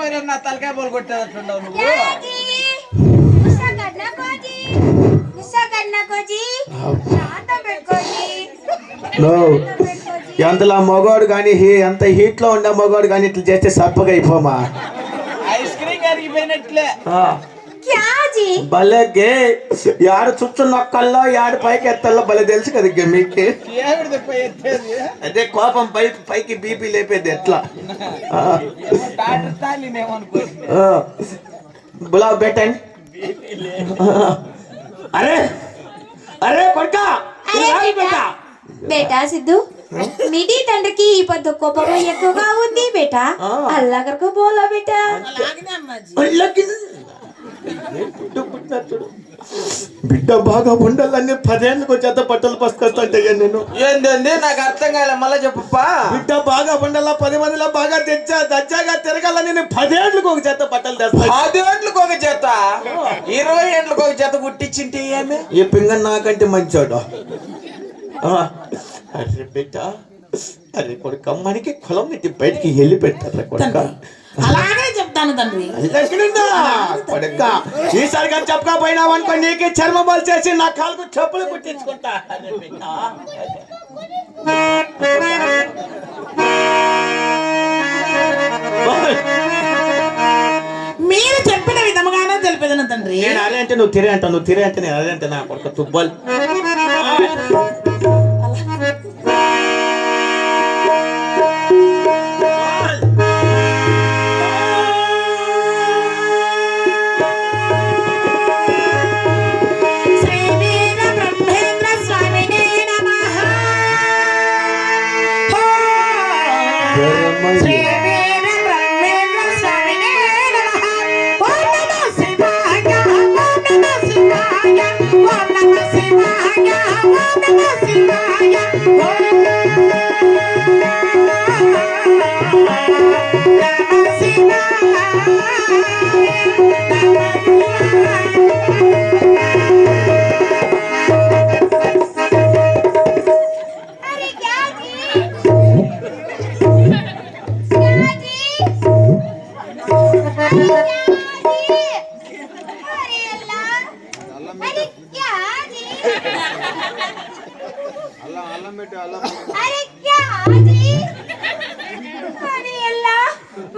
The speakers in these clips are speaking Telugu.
ఏమైనా నా తలకాయ బోలు కొట్టేటట్టుండవు నువ్వు. ఎంతలా మగవాడు కానీ ఎంత హీట్ లో ఉండే మగవాడు కానీ ఇట్లా చేస్తే సప్పగా అయిపోమా. Ice cream కరిగిపోయినట్లే. భలేగే యాడ చుచ్చు నొక్కల్లో యాడ పైకి ఎత్తల్లో భలే తెలుసు కదా మీకు. అదే కోపం పైకి బీపీ లేపేది ఎట్లా. బులావ్ బెటండి. అరే అరే కొడుకా బేటా సిద్ధు, మీది తండ్రికి ఈ పొద్దు కోపం ఎక్కువగా ఉంది బేటా. అల్లాగరకు బోలా బేటా. బిడ్డ బాగా ఉండాలని 10 ఏళ్ళకి వచ్చేత బట్టలు పసుకొస్తాంటే నేను. ఏంది నాకు అర్థం కాలే, మళ్ళా చెప్పప్పా. బిడ్డ బాగా ఉండాలా, 10 మందిలో బాగా దచ్చాగా తిరగాలని నేను 10 ఏళ్ళకి ఒక చేత బట్టలు తెస్తా. 10 ఏళ్ళకి ఒక చేత, 20 ఏళ్ళకి ఒక చేత గుట్టించింటే ఏమి? ఈ పింగ నాకంటే మంచోడు. అరే బిడ్డ, అరే కొడుక మనకి కులం నుంచి బయటికి వెళ్ళి పెట్టారు కొడుక. అలాగే చెప్తాను తండ్రి. కొడుక ఈసారిగా చెప్పకపోయినావు అనుకో నీకే చర్మ బాల్ చేసి నా కాలుకు చెప్పులు కుట్టించుకుంటా. అరే బిడ్డ మీరు చెప్పిన విధముగానే తెలిపేదను తండ్రి. నేను అదే అంటే నువ్వు తిరే అంటావు, నువ్వు తిరే అంటే నేను అదే అంటే నా కొడుక తుబ్బల్.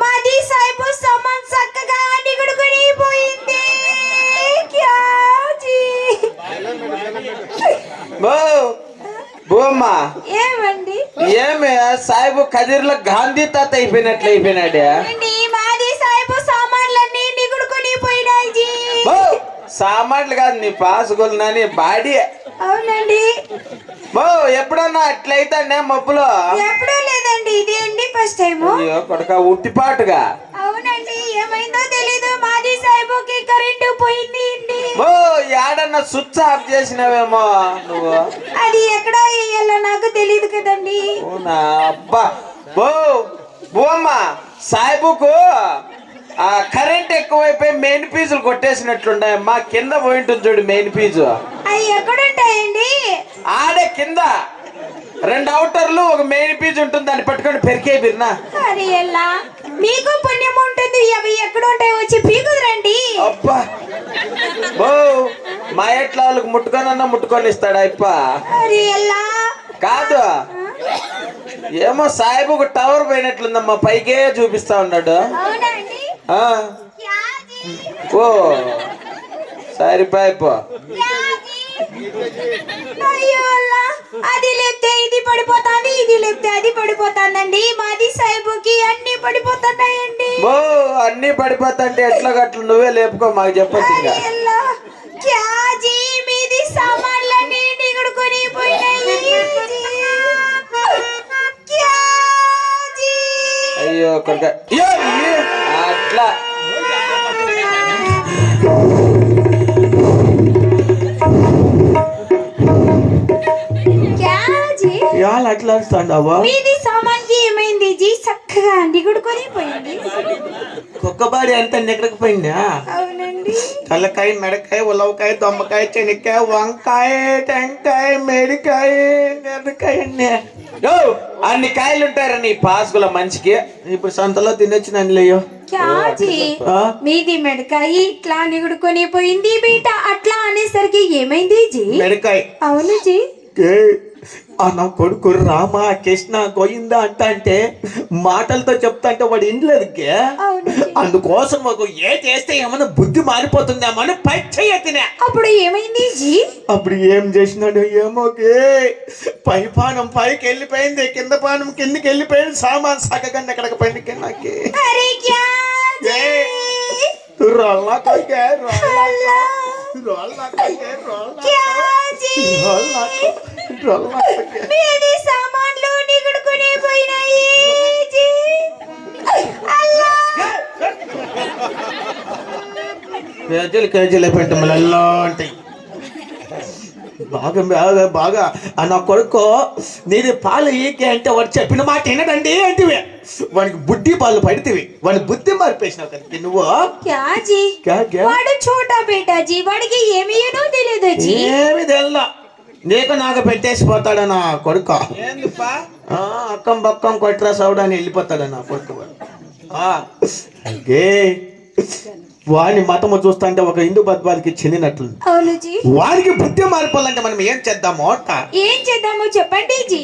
మాది సాయిబు సామాన్ చక్కగా నిగుడుకుని పోయింది. బోమ్మా ఏమండి? ఏమే సాయిబు కదిర్లో గాంధీ తాత అయిపోయినట్లు అయిపోయినాడే. మాది సాయిబు సామాన్లన్నీ నిగుడుకుని పోయినాయి. సామాన్లు కాదు, నీ పాసుగోలు నీ బాడీ. అవునండి. ఎప్పుడన్నా అట్లయితే మబ్బులో? ఎప్పుడూ లేదండి, ఇది అండి ఫస్ట్ టైం. కొడుక ఉట్టిపాటుగా. అవునండి, ఏమైందో తెలీదు. మాది సాయిబుకి కరెంటు పోయింది. యాడన్నా స్విచ్ ఆఫ్ చేసినావేమో నువ్వు. అది ఎక్కడ వేయాలో నాకు తెలియదు కదండి. అవునా? అబ్బా బోమ్మా, సాయిబుకు కరెంట్ ఎక్కువైపోయి మెయిన్ ఫీజులు కొట్టేసినట్లున్నాయి. మా కింద పోయింటుంది చూడు మెయిన్ ఫీజు. అవి ఎక్కడుంటాయండి? ఆడే కింద 2 అవుటర్లు ఒక మెయిన్ ఫీజు ఉంటుంది, దాన్ని పట్టుకొని పెరికే బిర్నా. అరే ఎలా మీకు పుణ్యం ఉంటుంది. అవి ఎక్కడ ఉంటాయి వచ్చి పీకుదురండి. అబ్బా మా ఎట్లా వాళ్ళకి ముట్టుకొని ఇస్తాడా ఇప్ప? అరే ఎలా కాదు, ఏమో సాయిబుకు టవర్ పోయినట్లుందమ్మా, పైకే చూపిస్తా ఉన్నాడు. ఓ సరిపోయిపో. అది లేపితే ఇది పడిపోతాంది, ఇది లేపితే అది పడిపోతాందండి. మాది సాయిబుకి అన్ని పడిపోతున్నాయండి. అన్ని పడిపోతాంటే ఎట్లా గట్లు నువ్వే లేపుకో, మాకు చెప్పచ్చు. మీది సామాన్లన్నీ నిగుడుకొని పోయినాయి. అయ్యో అట్లా అట్లా మీది సామాన్కి ఏమైంది జీ? చక్కగా నిగుడుకొని పోయింది. కుక్కబాడి అంతా నిగడకు పోయిందా? అవునండి. తలకాయ, మెడకాయ, ఉలవకాయ, దొమ్మకాయ, చెనిక్కాయ, వంకాయ, టెంకాయ, మేడికాయ, నెరకాయ, అన్ని కాయలు ఉంటారా నీ పాసుకుల మంచికి? ఇప్పుడు సంతలో తినొచ్చు నన్నులేయో. క్యాజీ ఆ? మీది మెడకాయ ఇట్లా నిగుడుకొని పోయింది బీట అట్లా అనేసరికి ఏమైంది జీ మెడకాయ అవును జీ ఏ, ఆ నా కొడుకు రామ కృష్ణ గోయిందా అంటే మాటలతో చెప్తా అంటే వాడు ఇంట్లోకి అవును జీ. అందుకోసం మాకు ఏ చేస్తే ఏమన్నా బుద్ధి మారిపోతుందేమని పై చెయ్యతినే అప్పుడు ఏమైంది జీ అప్పుడు ఏం చేసినాడు ఏమోకే పై పానం పైకి వెళ్ళిపోయింది కింద పానం కిందకి వెళ్ళిపోయింది సామాన్ సగగండి ఎక్కడికి పైకి నాకే అరే క్యాజీ రోల్లా కొయ్యే, రోల్లా, అల్లా రోల్లా కొయ్యే, రోల్లా, క్యాజీ రోల్లా, రోల్లా కొయ్యే. మీది సామాన్లు నిగుడుకొని పోయినాయి జీ అల్లా కేజీలు కేజీలు పెట్టి మళ్ళీ ఉంటాయి బాగా బాగా బాగా ఆ నా కొడుకు నీది పాలు ఈకే అంటే వాడు చెప్పిన మాట వినడండి అంటివి వానికి బుద్ధి పాలు పడితివి వాడి బుద్ధి మార్పేసినావు కదా నువ్వు క్యాజీ క్యా క్యా వాడు చోటా బేటా జీ వాడికి ఏమీనో తెలియదు జీ ఏమి తెల్లా నీకు నాకు పెట్టేసి పోతాడు నా కొడుకు ఏందిప్పా ఆ, అక్కం బక్కం కొట్రా సౌడా అని వెళ్ళిపోతాడు నా కొడుకు ఏ వాని మతము చూస్తా అంటే ఒక హిందూ బద్వానికి చెందినట్లు అవును జీ వారికి బుద్ధి మారిపోవాలంటే మనం ఏం చేద్దాము అంట ఏం చేద్దామో చెప్పండి జీ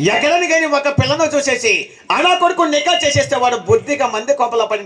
ఎక్కడని కానీ ఒక పిల్లను చూసేసి అనా కొడుకు నికా చేసేస్తే వాడు బుద్ధిగా మంది కోపల పడి